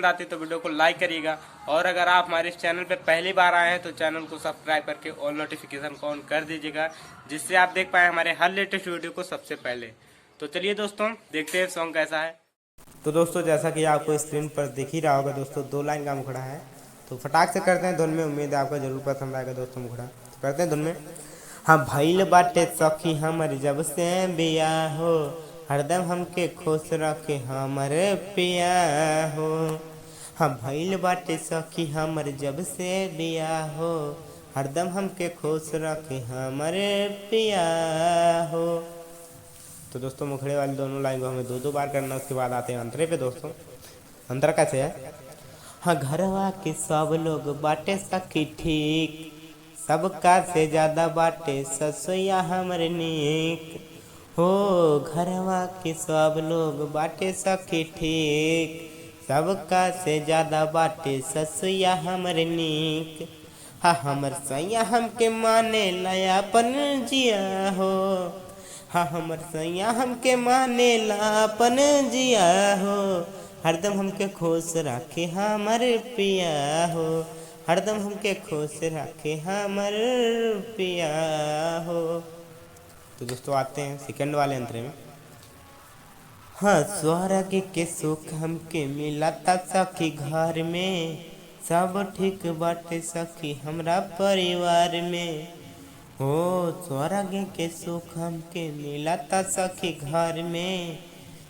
आती तो वीडियो को लाइक करिएगा। और अगर आप हमारे इस चैनल पर पहली बार आए हैं तो चैनल को सब्सक्राइब करके ऑल नोटिफिकेशन को ऑन कर दीजिएगा, जिससे आप देख पाए हमारे हर लेटेस्ट वीडियो को सबसे पहले। तो चलिए दोस्तों देखते हैं सॉन्ग कैसा है। तो दोस्तों जैसा कि आपको स्क्रीन पर दिख ही रहा होगा दोस्तों, 2 लाइन का मुखड़ा है। तो फटाक से करते हैं धुन में, उम्मीद है आपको जरूर पसंद आएगा दोस्तों मुखड़ा। तो करते हैं धुन में। हाँ भइल बाटे सखी हमर जब से बियाह हो, हरदम हमके खुश रखे हमरे पिया हो। हाँ भइल बाटे सखी हमर जब से बियाह हो, हरदम हमके खुश रखे हमरे पिया हो। तो दोस्तों मुखड़े वाली दोनों लाइन को हमें 2-2 बार करना, उसके बाद आते हैं अंतरे पे दोस्तों। अंतरा कैसे है? हाँ घरवा के सब लोग बाटे सखी ठीक, सबका से ज्यादा बाटे ससुया हमर नीक हो। घरवा के सब लोग बाटे सखी ठीक, सबका से ज्यादा बाटे ससुया हमर नीक। हाँ हमर सैया हमके माने लाया अपन जिया हो, हाँ हमर सैया हमके माने ला अपन जिया हो। हरदम हमके खुश रखे हमर पिया हो, हरदम हमके खुश रखे हमर पिया हो। तो दोस्तों आते हैं सेकंड वाले अंतरे में। हाँ स्वर्ग के सुख हमके मिला था सखी घर में, सब ठीक बाटे सखी हमरा परिवार में हो। स्वर्ग के सुख हमके मिला था सखी घर में,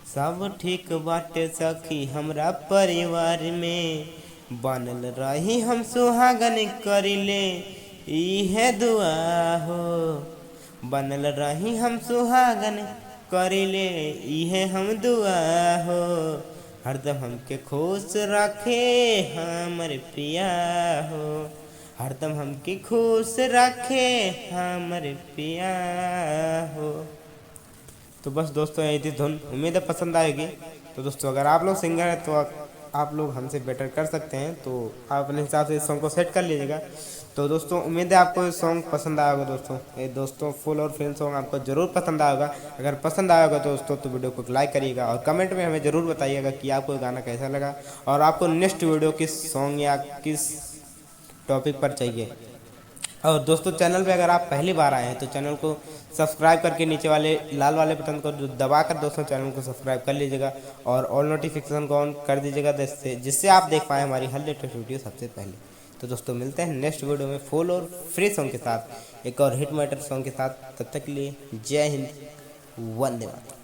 सब ठीक बाटे सखी हमरा परिवार में। बनल रही हम सुहागन करिले इहे दुआ हो, बनल रही हम सुहागन करिले इहे हम दुआ हो। हरदम हमके खुश रखे हमर पिया हो, हरदम हमके खुश रखे हमर पिया हो। तो बस दोस्तों यही थी धुन, उम्मीद है पसंद आएगी। तो दोस्तों अगर आप लोग सिंगर हैं तो आप लोग हमसे बेटर कर सकते हैं, तो आप अपने हिसाब से इस सॉन्ग को सेट कर लीजिएगा। तो दोस्तों उम्मीद है आपको ये सॉन्ग पसंद आया होगा दोस्तों। ये दोस्तों फुल और फिल्म सॉन्ग आपको ज़रूर पसंद आएगा। अगर पसंद आया होगा दोस्तों तो वीडियो को लाइक करिएगा और कमेंट में हमें ज़रूर बताइएगा कि आपको गाना कैसा लगा और आपको नेक्स्ट वीडियो किस सॉन्ग या किस टॉपिक पर चाहिए। और दोस्तों चैनल पे अगर आप पहली बार आए हैं तो चैनल को सब्सक्राइब करके नीचे वाले लाल वाले बटन को दबा कर दोस्तों चैनल को सब्सक्राइब कर लीजिएगा और ऑल नोटिफिकेशन को ऑन कर दीजिएगा, जिससे आप देख पाएँ हमारी हर लेटेस्ट वीडियो सबसे पहले। तो दोस्तों मिलते हैं नेक्स्ट वीडियो में फुल और फ्री सॉन्ग के साथ, एक और हिट मैटर सॉन्ग के साथ। तब तक के लिए जय हिंद, वंदे मातरम।